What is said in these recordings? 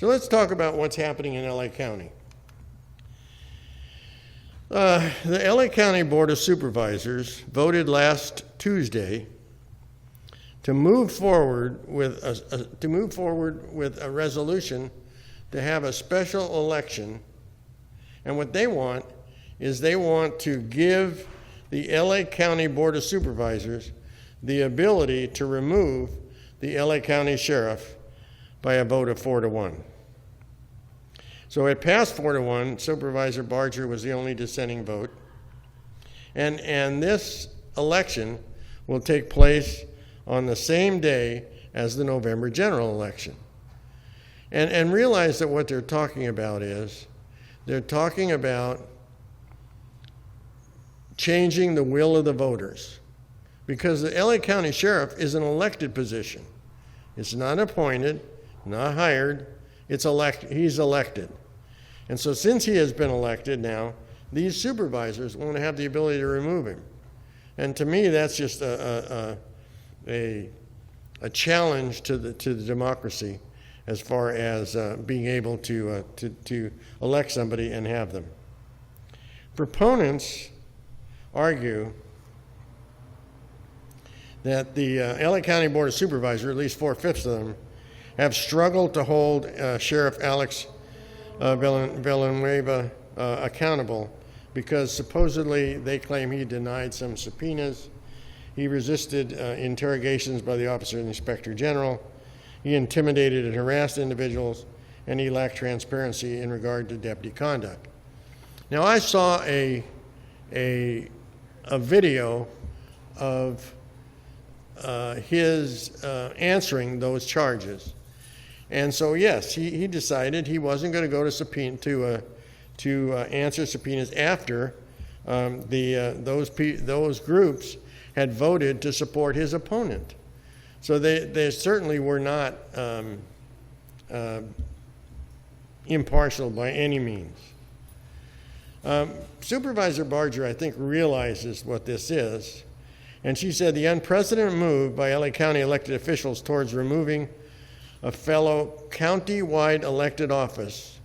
So let's talk about what's happening in LA County. The LA County Board of Supervisors voted last Tuesday to move forward with a resolution to have a special election. And what they want is they want to give the LA County Board of Supervisors the ability to remove the LA County Sheriff by a vote of 4-1. So it passed 4-1. Supervisor Barger was the only dissenting vote. And this election will take place on the same day as the November general election. And realize that what they're talking about is, they're talking about changing the will of the voters. Because the LA County Sheriff is an elected position. It's not appointed, not hired, it's elected. He's elected. And so since he has been elected now, these supervisors want to have the ability to remove him. And to me, that's just a challenge to the democracy as far as being able to elect somebody and have them. Proponents argue that the LA County Board of Supervisors, at least 4/5 of them, have struggled to hold Sheriff Alex Villanueva accountable because supposedly they claim he denied some subpoenas, he resisted interrogations by the Office of the Inspector General, he intimidated and harassed individuals, and he lacked transparency in regard to deputy conduct. Now I saw a video of his answering those charges. And so, yes, he decided he wasn't going to go to answer subpoenas after those groups had voted to support his opponent. So they certainly were not impartial by any means. Supervisor Barger, I think, realizes what this is. And she said the unprecedented move by LA County elected officials towards removing a fellow county-wide elected office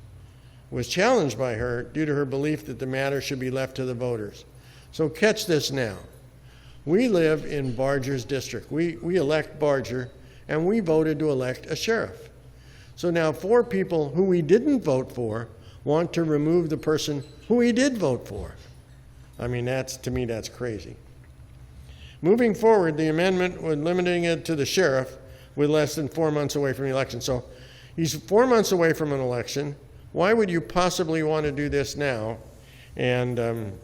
was challenged by her due to her belief that the matter should be left to the voters. So catch this now. We live in Barger's district. We elect Barger, and we voted to elect a sheriff. So now 4 people who we didn't vote for want to remove the person who we did vote for. I mean, to me, that's crazy. Moving forward, the amendment was limiting it to the sheriff with less than 4 months away from the election. So he's 4 months away from an election. Why would you possibly want to do this now? And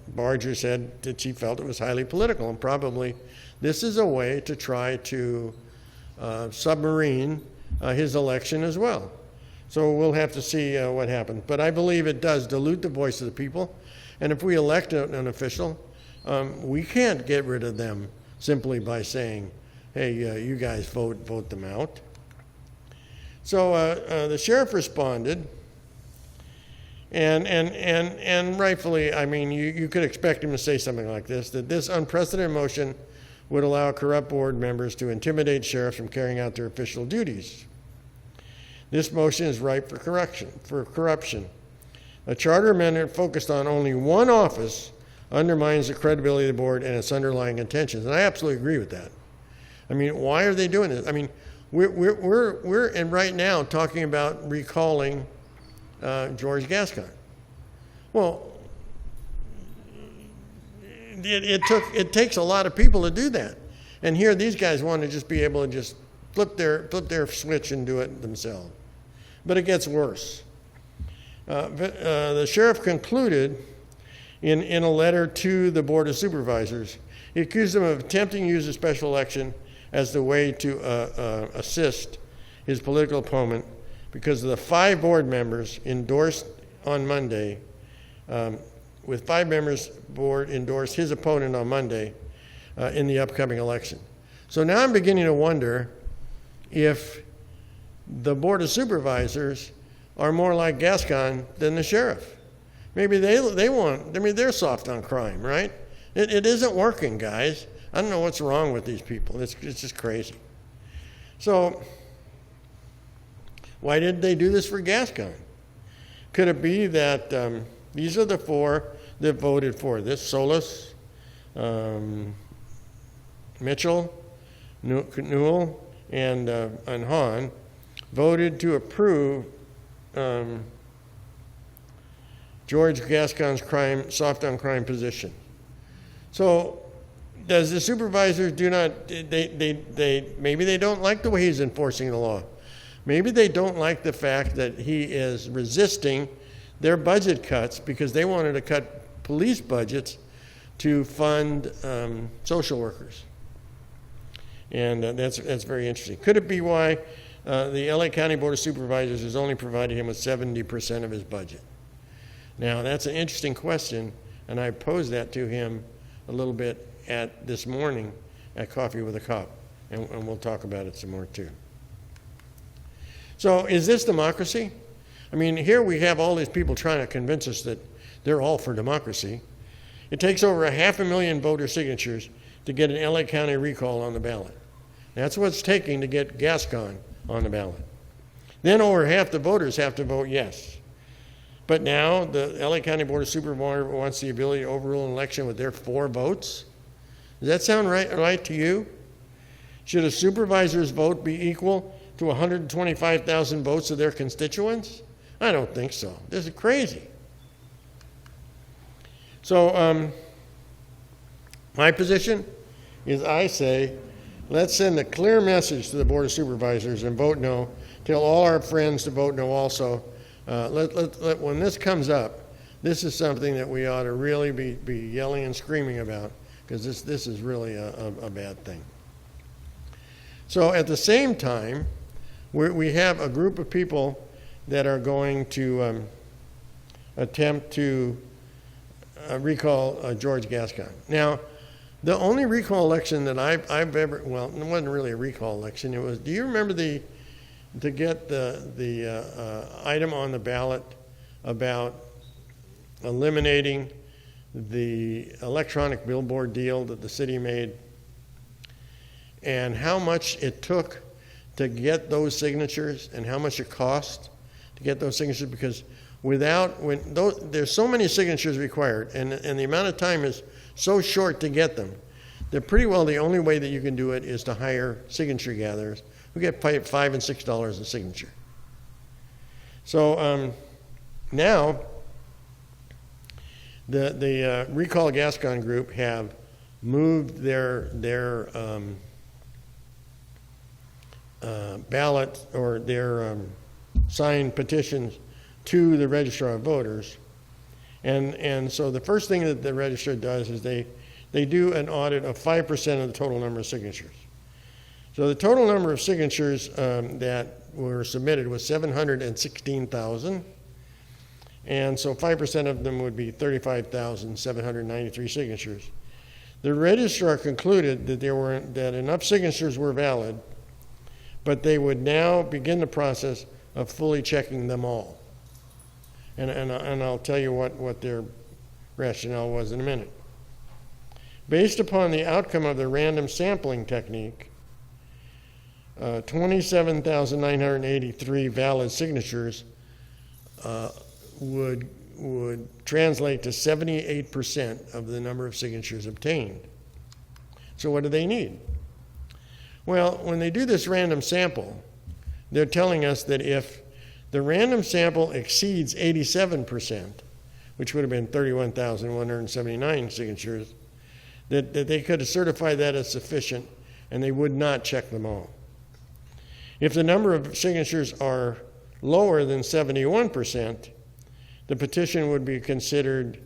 Barger said that she felt it was highly political, and probably this is a way to try to submarine his election as well. So we'll have to see what happens. But I believe it does dilute the voice of the people. And if we elect an official, we can't get rid of them simply by saying, hey, you guys vote them out. So the sheriff responded, and rightfully, I mean, you could expect him to say something like this, that this unprecedented motion would allow corrupt board members to intimidate sheriffs from carrying out their official duties. This motion is ripe for corruption. A charter amendment focused on only one office undermines the credibility of the board and its underlying intentions. And I absolutely agree with that. I mean, why are they doing this? I mean, we're in right now talking about recalling George Gascon. Well, it takes a lot of people to do that. And here these guys want to just be able to just flip their switch and do it themselves. But it gets worse. The sheriff concluded in a letter to the Board of Supervisors, he accused them of attempting to use a special election as the way to assist his political opponent because of the 5 board members endorsed on Monday, with 5 members board endorsed his opponent on Monday in the upcoming election. So now I'm beginning to wonder if the Board of Supervisors are more like Gascon than the sheriff. Maybe they want, I mean, they're soft on crime, right? It isn't working, guys. I don't know what's wrong with these people. It's just crazy. So Why did they do this for Gascon? Could it be that these are the four that voted for this? Solis, Mitchell, Newell, and Hahn voted to approve George Gascon's soft on crime position. So does the supervisor maybe they don't like the way he's enforcing the law. Maybe they don't like the fact that he is resisting their budget cuts because they wanted to cut police budgets to fund social workers. And that's very interesting. Could it be why the LA County Board of Supervisors has only provided him with 70% of his budget? Now, that's an interesting question, and I posed that to him a little bit this morning at Coffee with a Cop, and we'll talk about it some more too. So is this democracy? I mean, here we have all these people trying to convince us that they're all for democracy. It takes over 500,000 voter signatures to get an LA County recall on the ballot. That's what it's taking to get Gascon on the ballot. Then over half the voters have to vote yes. But now the LA County Board of Supervisors wants the ability to overrule an election with their 4 votes. Does that sound right to you? Should a supervisor's vote be equal to 125,000 votes of their constituents? I don't think so. This is crazy. So my position is I say, let's send a clear message to the Board of Supervisors and vote no. Tell all our friends to vote no also. When this comes up, this is something that we ought to really be yelling and screaming about, because this is really a bad thing. So at the same time, we have a group of people that are going to attempt to recall George Gascon. Now, the only recall election that I've ever, well, it wasn't really a recall election. It was, do you remember to get the item on the ballot about eliminating the electronic billboard deal that the city made, and how much it took to get those signatures and how much it cost to get those signatures? Because there's so many signatures required and the amount of time is so short to get them, that pretty well the only way that you can do it is to hire signature gatherers who get paid $5 and $6 a signature. So now the Recall Gascon group have moved their ballot or their signed petitions to the Registrar of Voters. And so the first thing that the registrar does is they do an audit of 5% of the total number of signatures. So the total number of signatures that were submitted was 716,000. And so 5% of them would be 35,793 signatures. The registrar concluded that enough signatures were valid, but they would now begin the process of fully checking them all. And I'll tell you what their rationale was in a minute. Based upon the outcome of the random sampling technique, 27,983 valid signatures would translate to 78% of the number of signatures obtained. So what do they need? Well, when they do this random sample, they're telling us that if the random sample exceeds 87%, which would have been 31,179 signatures, that they could certify that as sufficient, and they would not check them all. If the number of signatures are lower than 71%, the petition would be considered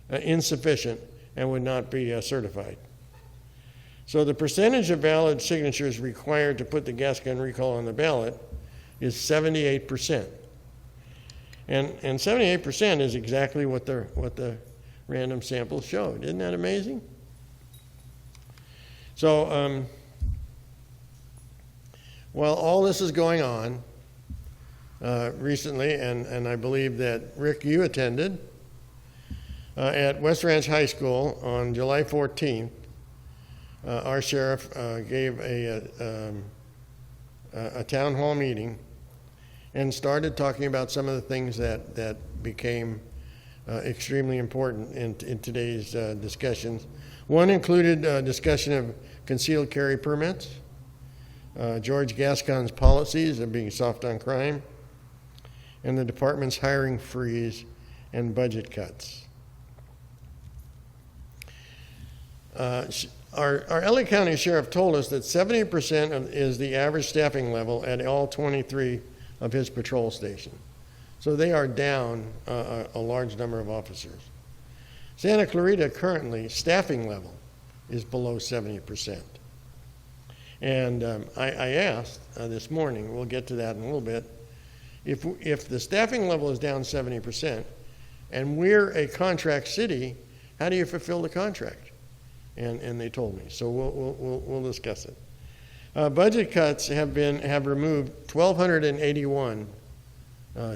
insufficient and would not be certified. So the percentage of valid signatures required to put the Gascon recall on the ballot is 78%. And 78% is exactly what the random sample showed. Isn't that amazing? So while all this is going on recently, and I believe that, Rick, you attended, at West Ranch High School on July 14th, our sheriff gave a town hall meeting, and started talking about some of the things that became extremely important in today's discussions. One included discussion of concealed carry permits, George Gascon's policies of being soft on crime, and the department's hiring freeze and budget cuts. Our LA County Sheriff told us that 70% is the average staffing level at all 23 of his patrol stations. So they are down a large number of officers. Santa Clarita currently, staffing level is below 70%. And I asked this morning, we'll get to that in a little bit, if the staffing level is down 70% and we're a contract city, how do you fulfill the contract? And they told me, so we'll discuss it. Budget cuts have removed 1,281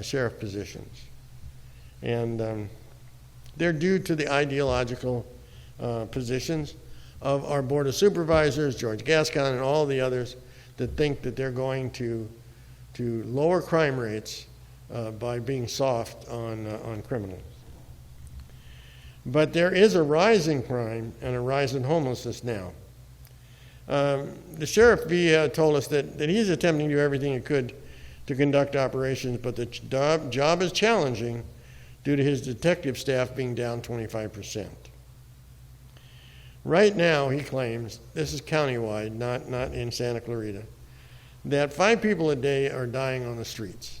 sheriff positions, and they're due to the ideological positions of our Board of Supervisors, George Gascon, and all the others that think that they're going to lower crime rates by being soft on criminals. But there is a rise in crime and a rise in homelessness now. The sheriff told us that he's attempting to do everything he could to conduct operations, but the job is challenging due to his detective staff being down 25%. Right now, he claims, this is countywide, not in Santa Clarita, that 5 people a day are dying on the streets.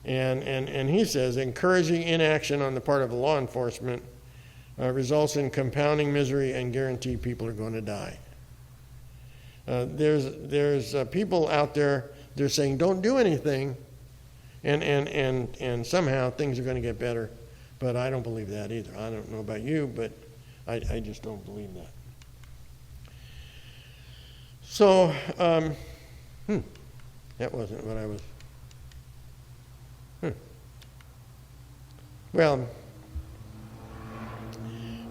And he says encouraging inaction on the part of law enforcement results in compounding misery and guarantee people are going to die. There's people out there, they're saying don't do anything, and somehow things are going to get better. But I don't believe that either. I don't know about you, but I just don't believe that. So, that wasn't what I was. Well,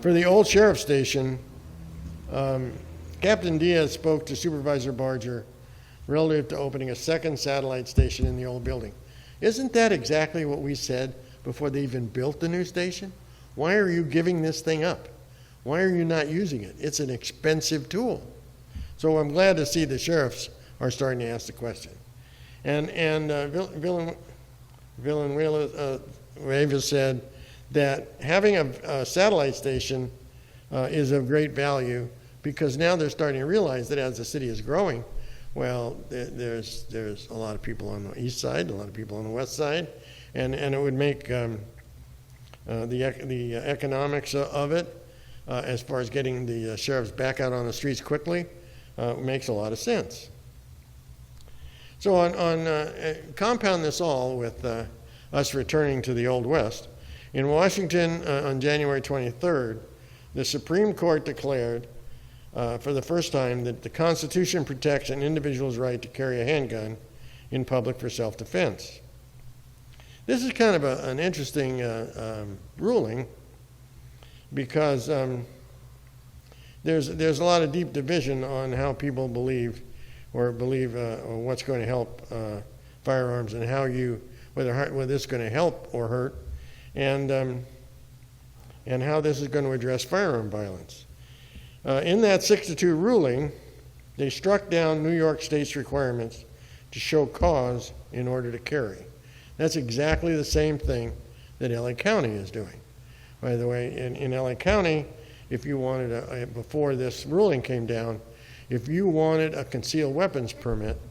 for the old sheriff's station, Captain Diaz spoke to Supervisor Barger relative to opening a second satellite station in the old building. Isn't that exactly what we said before they even built the new station? Why are you giving this thing up? Why are you not using it? It's an expensive tool. So I'm glad to see the sheriffs are starting to ask the question. And Villanueva said that having a satellite station is of great value because now they're starting to realize that as the city is growing, well, there's a lot of people on the east side, a lot of people on the west side, and it would make the economics of it, as far as getting the sheriffs back out on the streets quickly, makes a lot of sense. So compound this all with us returning to the Old West. In Washington, on January 23rd, the Supreme Court declared for the first time that the Constitution protects an individual's right to carry a handgun in public for self-defense. This is kind of an interesting ruling because there's a lot of deep division on how people believe or what's going to help firearms and whether it's going to help or hurt, and how this is going to address firearm violence. In that 6-2 ruling, they struck down New York State's requirements to show cause in order to carry. That's exactly the same thing that LA County is doing. By the way, in LA County, if you wanted before this ruling came down, if you wanted a concealed weapons permit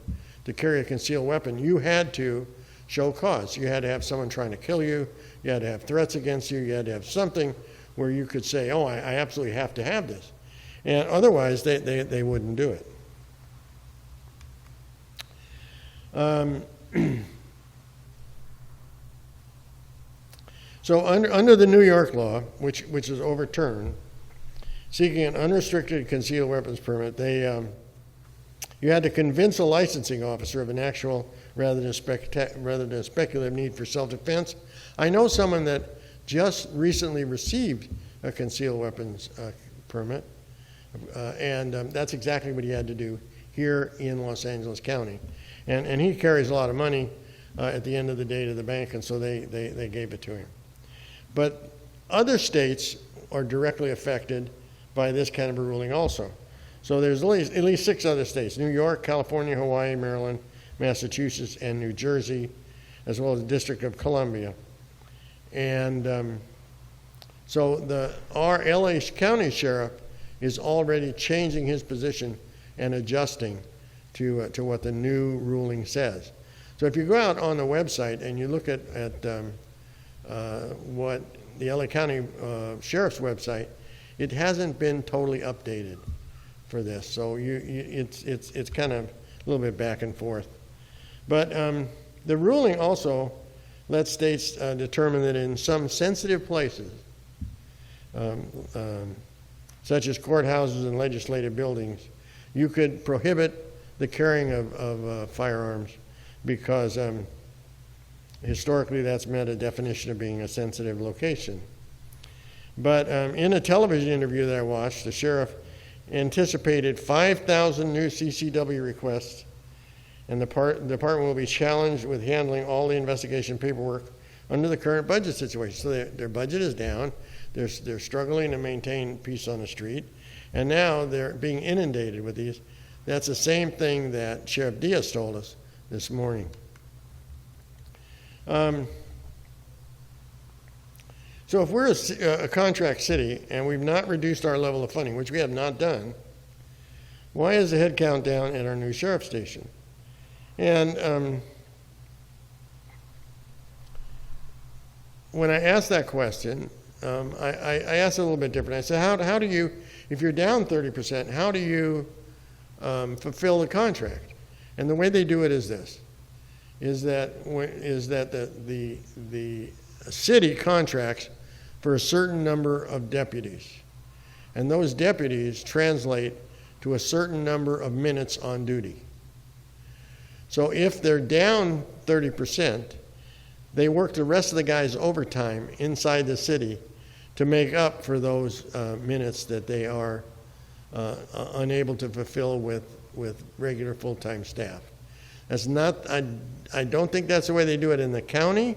to carry a concealed weapon, you had to show cause. You had to have someone trying to kill you. You had to have threats against you. You had to have something where you could say, oh, I absolutely have to have this. And otherwise, they wouldn't do it. So under the New York law, which is overturned, seeking an unrestricted concealed weapons permit, you had to convince a licensing officer of an actual rather than a speculative need for self-defense. I know someone that just recently received a concealed weapons permit, and that's exactly what he had to do here in Los Angeles County. And he carries a lot of money at the end of the day to the bank, and so they gave it to him. But other states are directly affected by this kind of a ruling also. So there's at least 6 other states: New York, California, Hawaii, Maryland, Massachusetts, and New Jersey, as well as the District of Columbia. And so our LA County Sheriff is already changing his position and adjusting to what the new ruling says. So if you go out on the website and you look at what the LA County Sheriff's website, it hasn't been totally updated for this. So it's kind of a little bit back and forth. But the ruling also lets states determine that in some sensitive places, such as courthouses and legislative buildings, you could prohibit the carrying of firearms because historically that's meant a definition of being a sensitive location. But in a television interview that I watched, the sheriff anticipated 5,000 new CCW requests, and the department will be challenged with handling all the investigation paperwork under the current budget situation. So their budget is down. They're struggling to maintain peace on the street, and now they're being inundated with these. That's the same thing that Sheriff Diaz told us this morning. So if we're a contract city and we've not reduced our level of funding, which we have not done, why is the head count down at our new sheriff station? And when I asked that question, I asked it a little bit different. I said, how do you, if you're down 30%, how do you fulfill the contract? And the way they do it is this, is that the city contracts for a certain number of deputies. And those deputies translate to a certain number of minutes on duty. So if they're down 30%, they work the rest of the guys overtime inside the city to make up for those minutes that they are unable to fulfill with regular full-time staff. That's not, I don't think that's the way they do it in the county,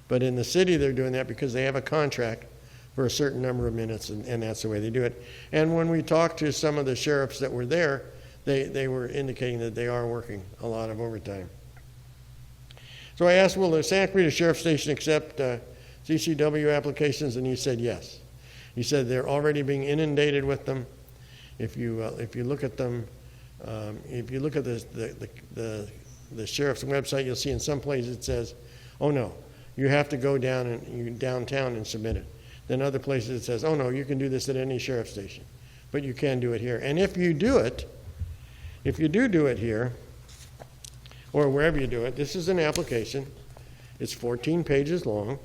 but in the city they're doing that because they have a contract for a certain number of minutes, and that's the way they do it. And when we talked to some of the sheriffs that were there, they were indicating that they are working a lot of overtime. So I asked, will the Santa Clarita Sheriff Station accept CCW applications? And he said yes. He said they're already being inundated with them. If you look at them, if you look at the sheriff's website, you'll see in some places it says, oh no, you have to go downtown and submit it. Then other places it says, oh no, you can do this at any sheriff station, but you can do it here. And if you do it here, or wherever you do it, this is an application. It's 14 pages long.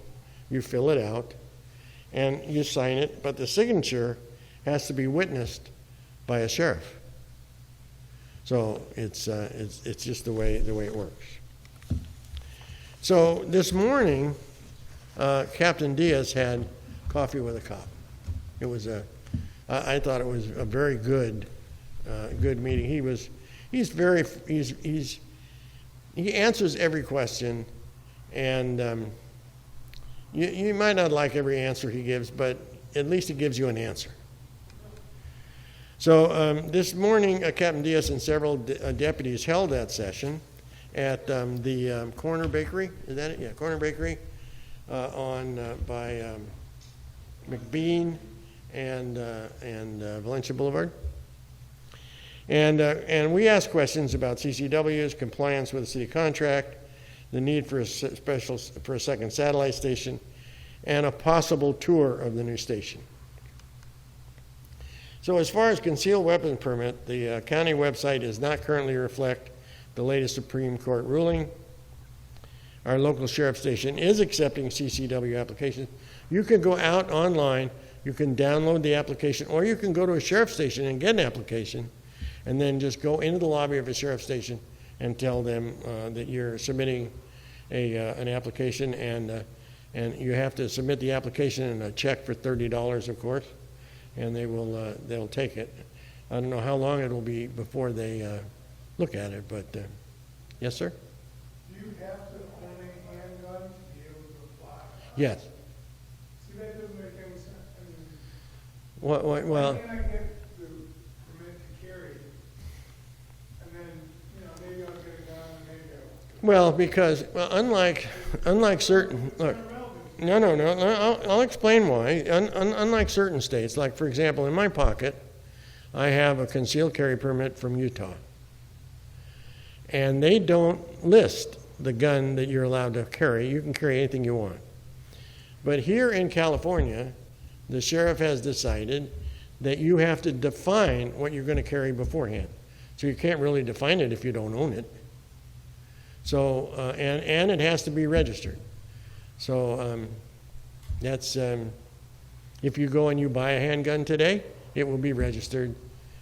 You fill it out, and you sign it, but the signature has to be witnessed by a sheriff. So it's just the way it works. So this morning, Captain Diaz had coffee with a cop. It was I thought it was a very good meeting. He answers every question, and you might not like every answer he gives, but at least he gives you an answer. So this morning, Captain Diaz and several deputies held that session at the Corner Bakery. Is that it? Yeah, Corner Bakery by McBean and Valencia Boulevard. And we asked questions about CCWs, compliance with the city contract, the need for a second satellite station, and a possible tour of the new station. So as far as concealed weapons permit, the county website does not currently reflect the latest Supreme Court ruling. Our local sheriff station is accepting CCW applications. You can go out online, you can download the application, or you can go to a sheriff station and get an application, and then just go into the lobby of a sheriff station and tell them that you're submitting an application, and you have to submit the application and a check for $30, of course, and they'll take it. I don't know how long it will be before they look at it, but Yes, sir? Do you have to own a handgun to be able to apply? Yes. See, that doesn't make any sense. I mean, Well, why can't I get the permit to carry, and then, maybe I'll get a gun, and maybe I won't. well, because unlike certain, look, no, I'll explain why. Unlike certain states, like for example, in my pocket, I have a concealed carry permit from Utah. And they don't list the gun that you're allowed to carry. You can carry anything you want. But here in California, the sheriff has decided that you have to define what you're going to carry beforehand. So you can't really define it if you don't own it. So, and it has to be registered. So that's, if you go and you buy a handgun today, it will be registered.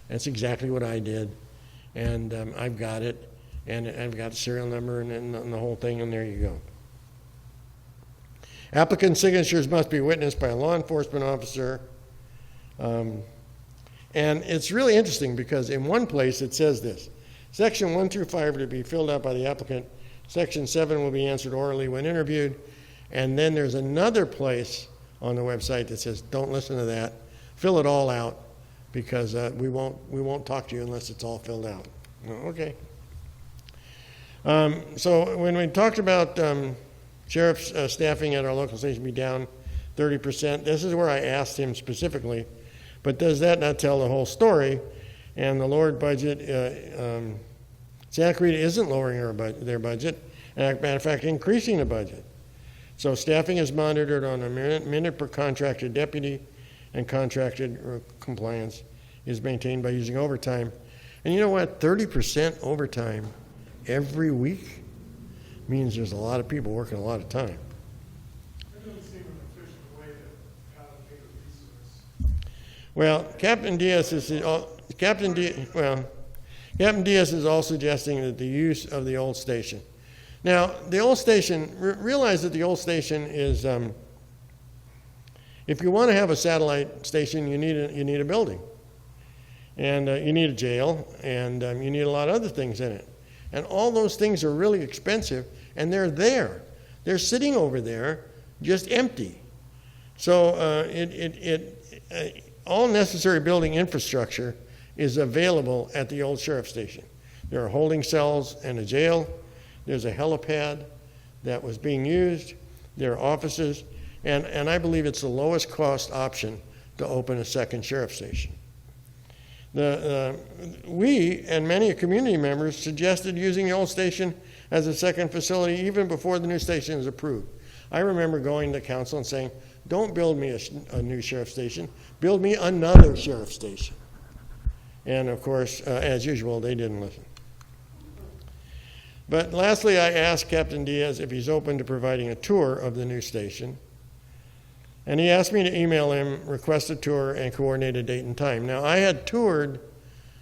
That's exactly what I did. And I've got it. And I've got the serial number and the whole thing, and there you go. Applicant signatures must be witnessed by a law enforcement officer. And it's really interesting because in one place it says this: Section 1 through 5 are to be filled out by the applicant. Section 7 will be answered orally when interviewed. And then there's another place on the website that says, don't listen to that. Fill it all out because we won't talk to you unless it's all filled out. Okay. So when we talked about sheriff's staffing at our local station be down 30%, this is where I asked him specifically, but does that not tell the whole story? And the lowered budget, Santa Clarita isn't lowering their budget, and as a matter of fact, increasing the budget. So staffing is monitored on a minute per contracted deputy, and contracted compliance is maintained by using overtime. And you know what? 30% overtime every week means there's a lot of people working a lot of time. That doesn't seem an efficient way to allocate a resource. Well, Captain Diaz is all suggesting that the use of the old station. Now, the old station, realize that the old station is, if you want to have a satellite station, you need a building. And you need a jail, and you need a lot of other things in it. And all those things are really expensive, and they're there. They're sitting over there, just empty. So all necessary building infrastructure is available at the old sheriff's station. There are holding cells and a jail. There's a helipad that was being used. There are offices, and I believe it's the lowest cost option to open a second sheriff's station. We and many community members suggested using the old station as a second facility even before the new station is approved. I remember going to council and saying, don't build me a new sheriff's station, build me another sheriff's station. And of course, as usual, they didn't listen. But lastly, I asked Captain Diaz if he's open to providing a tour of the new station. And he asked me to email him, request a tour, and coordinate a date and time. Now, I had toured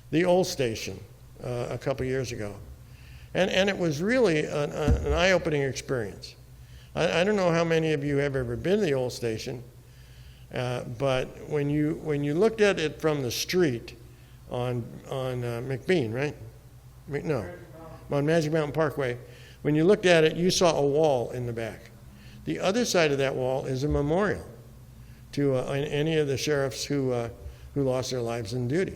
the old station a couple years ago, and it was really an eye-opening experience. I don't know how many of you have ever been to the old station, but when you looked at it from the street on McBean, right? No, on Magic Mountain Parkway, when you looked at it, you saw a wall in the back. The other side of that wall is a memorial to any of the sheriffs who lost their lives in duty.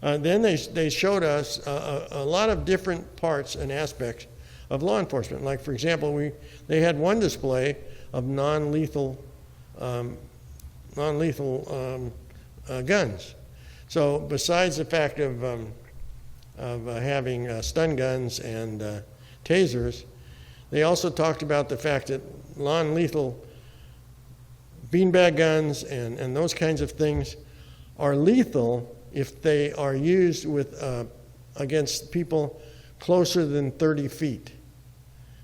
Then they showed us a lot of different parts and aspects of law enforcement. Like, for example, they had one display of non-lethal guns. So besides the fact of having stun guns and tasers, they also talked about the fact that non-lethal beanbag guns and those kinds of things are lethal if they are used against people closer than 30 feet.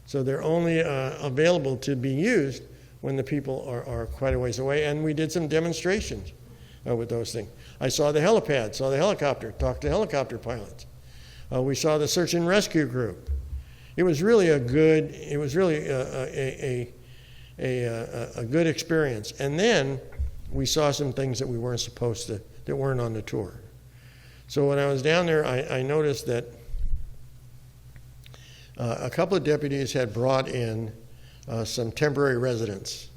So they're only available to be used when the people are quite a ways away. And we did some demonstrations with those things. I saw the helipad, saw the helicopter, talked to helicopter pilots. We saw the search and rescue group. It was really a good experience. And then we saw some things that we weren't supposed to, that weren't on the tour. So when I was down there, I noticed that a couple of deputies had brought in some temporary residents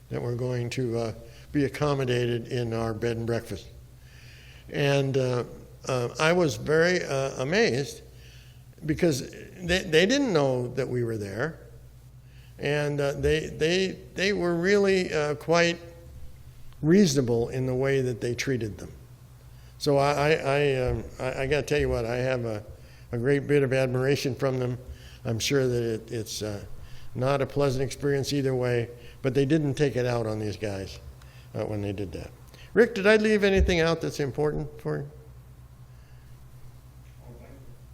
that were going to be accommodated in our bed and breakfast. And I was very amazed because they didn't know that we were there. And they were really quite reasonable in the way that they treated them. So I got to tell you what, I have a great bit of admiration from them. I'm sure that it's not a pleasant experience either way, but they didn't take it out on these guys when they did that. Rick, did I leave anything out that's important for you?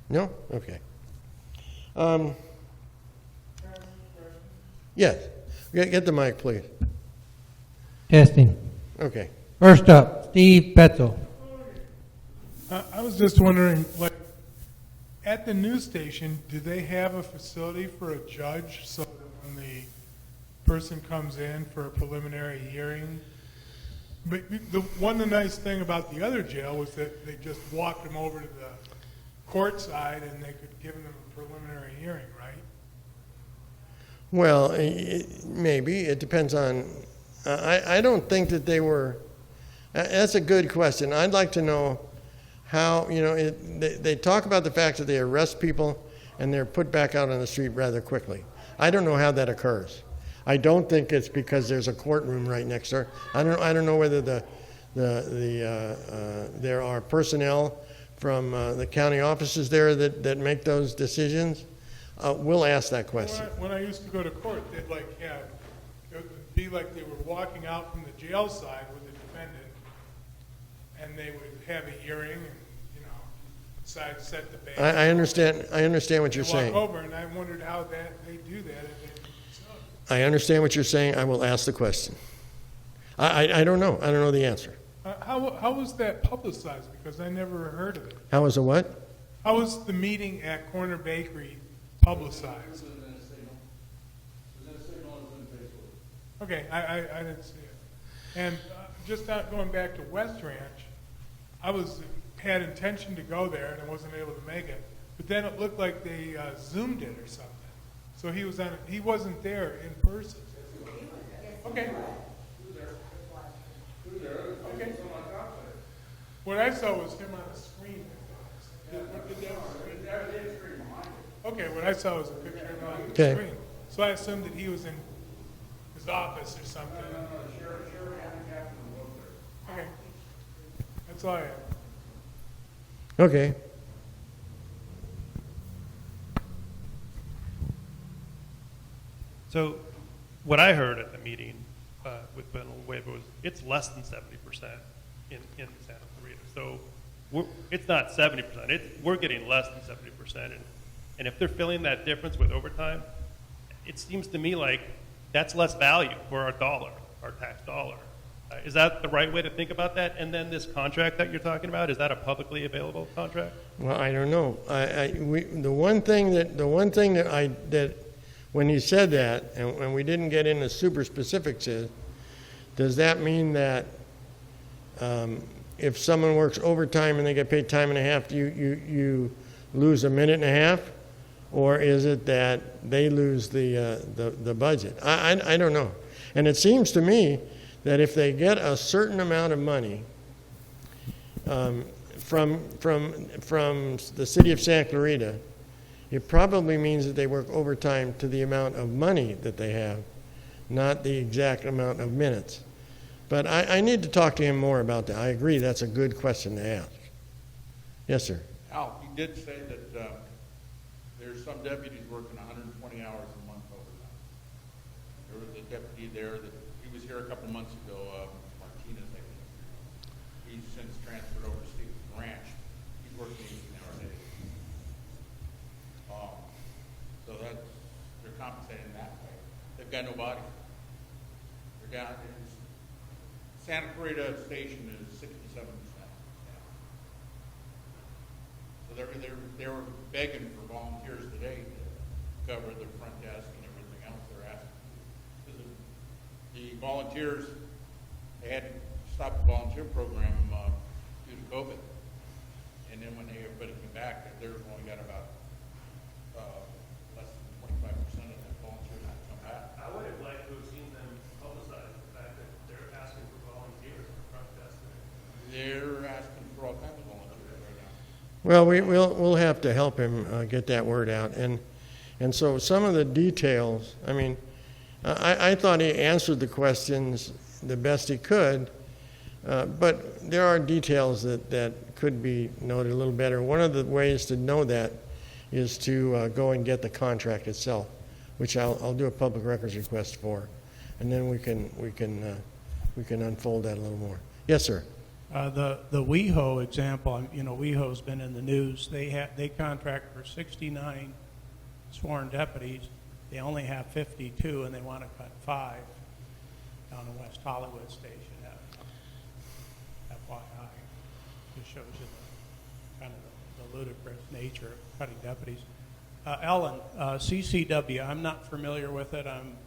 No? Okay. Yes. Get the mic, please. Testing. Okay. First up, Steve Petzel. I was just wondering, like, at the news station, do they have a facility for a judge so that when the person comes in for a preliminary hearing? But the nice thing about the other jail was that they just walked them over to the court side and they could give them a preliminary hearing, right? Well, maybe. It depends on... I don't think that they were... That's a good question. I'd like to know how, they talk about the fact that they arrest people and they're put back out on the street rather quickly. I don't know how that occurs. I don't think it's because there's a courtroom right next door. I don't know whether there are personnel from the county offices there that make those decisions. We'll ask that question. When I used to go to court, they'd it would be like they were walking out from the jail side with the defendant, and they would have a hearing and, decide to set the bail. I understand what you're saying. Walk over, and I wondered how they do that. I understand what you're saying. I will ask the question. I don't know. I don't know the answer. How was that publicized? Because I never heard of it. How was a what? How was the meeting at Corner Bakery publicized? Okay, I didn't see it. And just going back to West Ranch, I had intention to go there and I wasn't able to make it. But then it looked like they Zoomed it or something. So he wasn't there in person. Okay. Okay. What I saw was him on a screen. Okay, what I saw was a picture of him on the screen. So I assumed that he was in his office or something. Okay. That's all I have. Okay. So what I heard at the meeting with Ben Webb was it's less than 70% in Santa Clarita. So it's not 70%. We're getting less than 70%. And if they're filling that difference with overtime, it seems to me like that's less value for our dollar, our tax dollar. Is that the right way to think about that? And then this contract that you're talking about, is that a publicly available contract? Well, I don't know. The one thing that when he said that, and we didn't get into super specifics, is does that mean that if someone works overtime and they get paid time and a half, you lose a minute and a half, or is it that they lose the budget? I don't know. And it seems to me that if they get a certain amount of money from the city of Santa Clarita, it probably means that they work overtime to the amount of money that they have, not the exact amount of minutes. But I need to talk to him more about that. I agree that's a good question to ask. Yes, sir. Al, you did say that there's some deputies working 120 hours a month overtime. There was a deputy there that he was here a couple months ago, Martinez, I think. He's since transferred over to Stevens Ranch. He's working 18 hours a day. So they're compensating that way. They've got no body. They're down. Santa Clarita Station is 67%. So they were begging for volunteers today to cover the front desk and everything else they're asking. The volunteers, they had to stop the volunteer program due to COVID. And then when everybody came back, they've only got about They're asking for all kinds of volunteers right now. Well, we'll have to help him get that word out. And so some of the details, I mean, I thought he answered the questions the best he could, but there are details that could be noted a little better. One of the ways to know that is to go and get the contract itself, which I'll do a public records request for, and then we can unfold that a little more. Yes, sir. The WeHo example, you know, WeHo's been in the news. They contract for 69 sworn deputies. They only have 52, and they want to cut 5 down in West Hollywood Station. FYI, just shows you kind of the ludicrous nature of cutting deputies. Ellen, CCW, I'm not familiar with it. I'm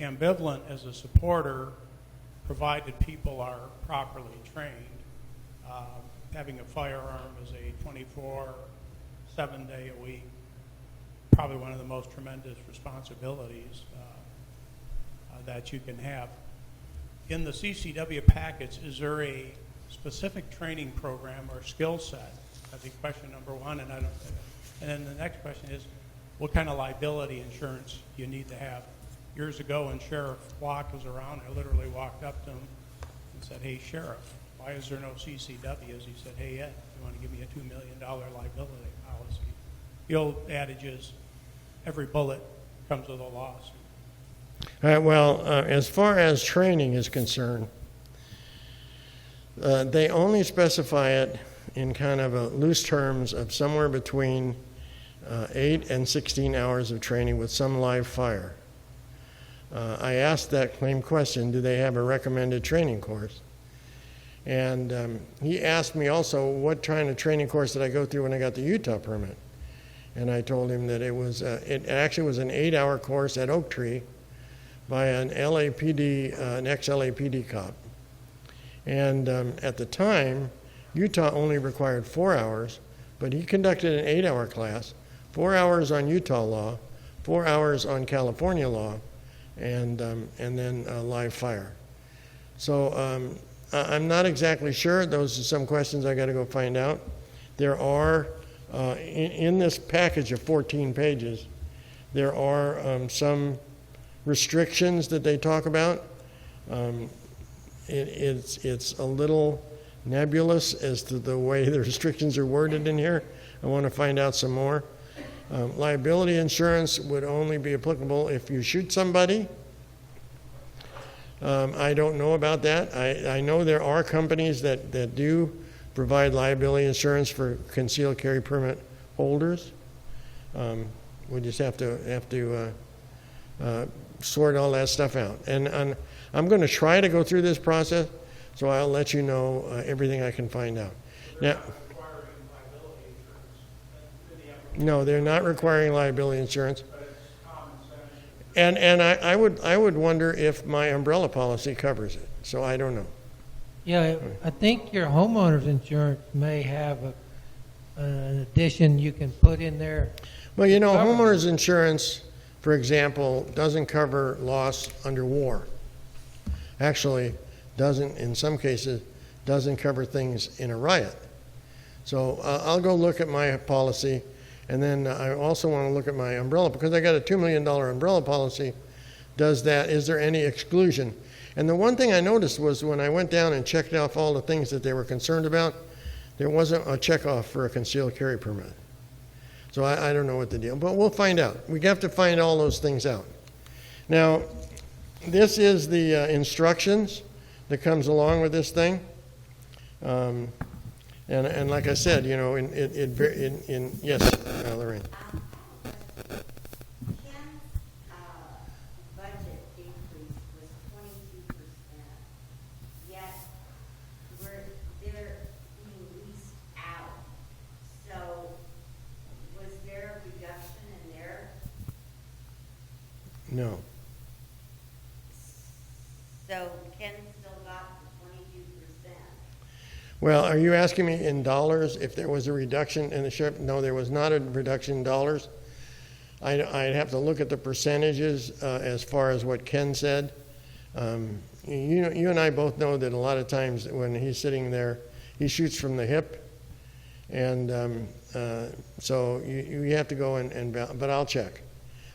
ambivalent as a supporter, provided people are properly trained. Having a firearm is a 24/7 day a week, probably one of the most tremendous responsibilities that you can have. In the CCW package, is there a specific training program or skill set? I think question number one, and then the next question is, what kind of liability insurance do you need to have? Years ago, when Sheriff Block was around, I literally walked up to him and said, "Hey, Sheriff, why is there no CCWs?" He said, "Hey, Ed, you want to give me a $2 million liability policy?" The old adage is, every bullet comes with a loss. As far as training is concerned, they only specify it in kind of a loose terms of somewhere between 8 and 16 hours of training with some live fire. I asked that same question, do they have a recommended training course? And he asked me also what kind of training course did I go through when I got the Utah permit. And I told him that it actually was an 8-hour course at Oak Tree by an LAPD, an ex-LAPD cop. And at the time, Utah only required 4 hours, but he conducted an 8-hour class, 4 hours on Utah law, 4 hours on California law, and then live fire. So I'm not exactly sure. Those are some questions I got to go find out. There are, in this package of 14 pages, there are some restrictions that they talk about. It's a little nebulous as to the way the restrictions are worded in here. I want to find out some more. Liability insurance would only be applicable if you shoot somebody. I don't know about that. I know there are companies that do provide liability insurance for concealed carry permit holders. We just have to sort all that stuff out. And I'm going to try to go through this process, so I'll let you know everything I can find out. Now, no, they're not requiring liability insurance. And I would wonder if my umbrella policy covers it. So I don't know. Yeah, I think your homeowner's insurance may have an addition you can put in there. Well, you know, homeowners insurance, for example, doesn't cover loss under war. Actually, doesn't, in some cases, doesn't cover things in a riot. So I'll go look at my policy, and then I also want to look at my umbrella, because I got a $2 million umbrella policy. Is there any exclusion? And the one thing I noticed was when I went down and checked off all the things that they were concerned about, there wasn't a checkoff for a concealed carry permit. So I don't know what the deal, but we'll find out. We have to find all those things out. Now, this is the instructions that comes along with this thing. And like I said, you know, yes, Lorraine. Ken's budget increase was 22%, yet they're being leased out. So was there a reduction in there? No. So Ken still got the 22%. Well, are you asking me in dollars if there was a reduction in the sheriff? No, there was not a reduction in dollars. I'd have to look at the percentages as far as what Ken said. You and I both know that a lot of times when he's sitting there he shoots from the hip, and so you have to go but I'll check.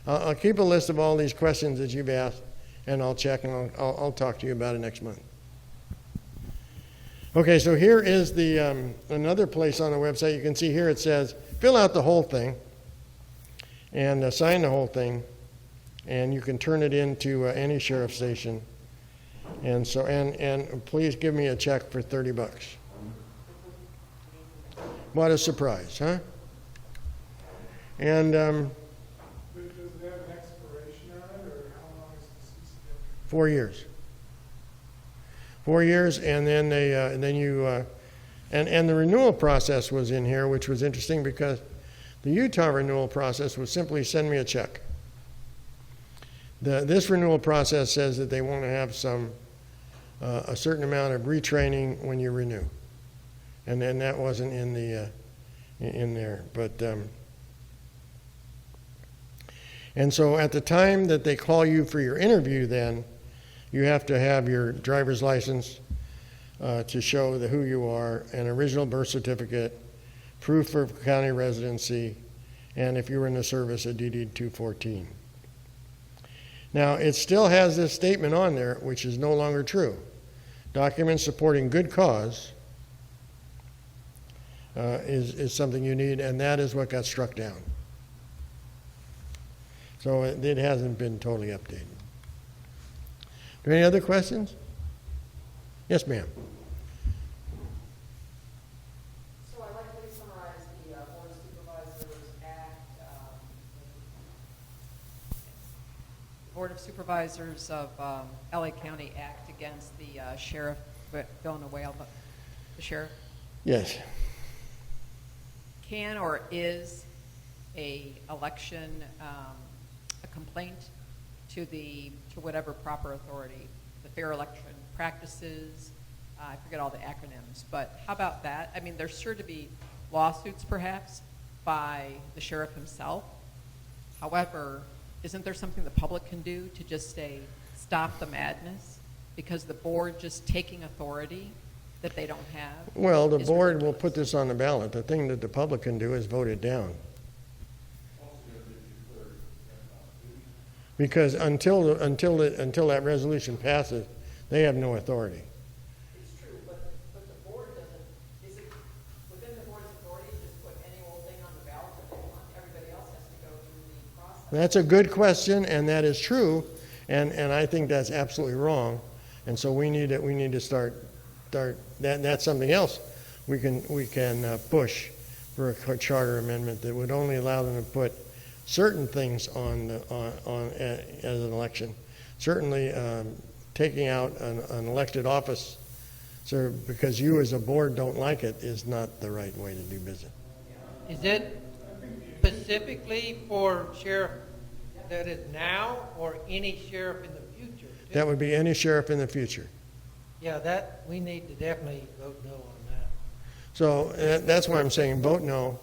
I'll keep a list of all these questions that you've asked, and I'll check, and I'll talk to you about it next month. Okay, so here is the another place on the website. You can see here it says, fill out the whole thing and sign the whole thing, and you can turn it into any sheriff station. And so, and please give me a check for $30. What a surprise, huh? And Does it have an expiration on it, or how long is the CCW? 4 years. 4 years, and then and the renewal process was in here, which was interesting because the Utah renewal process was simply send me a check. This renewal process says that they want to have a certain amount of retraining when you renew, and then that wasn't in there. But and so at the time that they call you for your interview, then you have to have your driver's license to show who you are, an original birth certificate, proof of county residency, and if you were in the service, a DD 214. Now, it still has this statement on there, which is no longer true. Documents supporting good cause is something you need, and that is what got struck down. So it hasn't been totally updated. Do any other questions? Yes, ma'am. So I'd like to summarize the Board of Supervisors Act. Board of Supervisors of LA County Act against the Sheriff Villanueva, the sheriff. Yes. Can or is a election a complaint to whatever proper authority, the Fair Election Practices, I forget all the acronyms, but how about that? I mean, there's sure to be lawsuits perhaps by the sheriff himself. However, isn't there something the public can do to just say, stop the madness? Because the board just taking authority that they don't have. Well, the is board will ridiculous. put this on the ballot. The thing that the public can do is vote it down. Because until that resolution passes, they have no authority. It's true, but the board doesn't, is it within the board's authority to just put any old thing on the ballot that they want? Everybody else has to go through the process. That's a good question, and that is true, and I think that's absolutely wrong. And so we need to start that's something else we can push for a charter amendment that would only allow them to put certain things on as an election. Certainly, taking out an elected office, so because you as a board don't like it, is not the right way to do business. Is it specifically for sheriff that is now, or any sheriff in the future? too? That would be any sheriff in the future. Yeah, that, we need to definitely vote no on that. So that's why I'm saying vote no.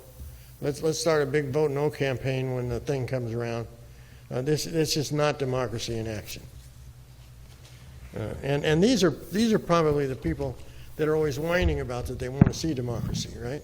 Let's start a big vote no campaign when the thing comes around. This is not democracy in action. And these are probably the people that are always whining about that they want to see democracy, right?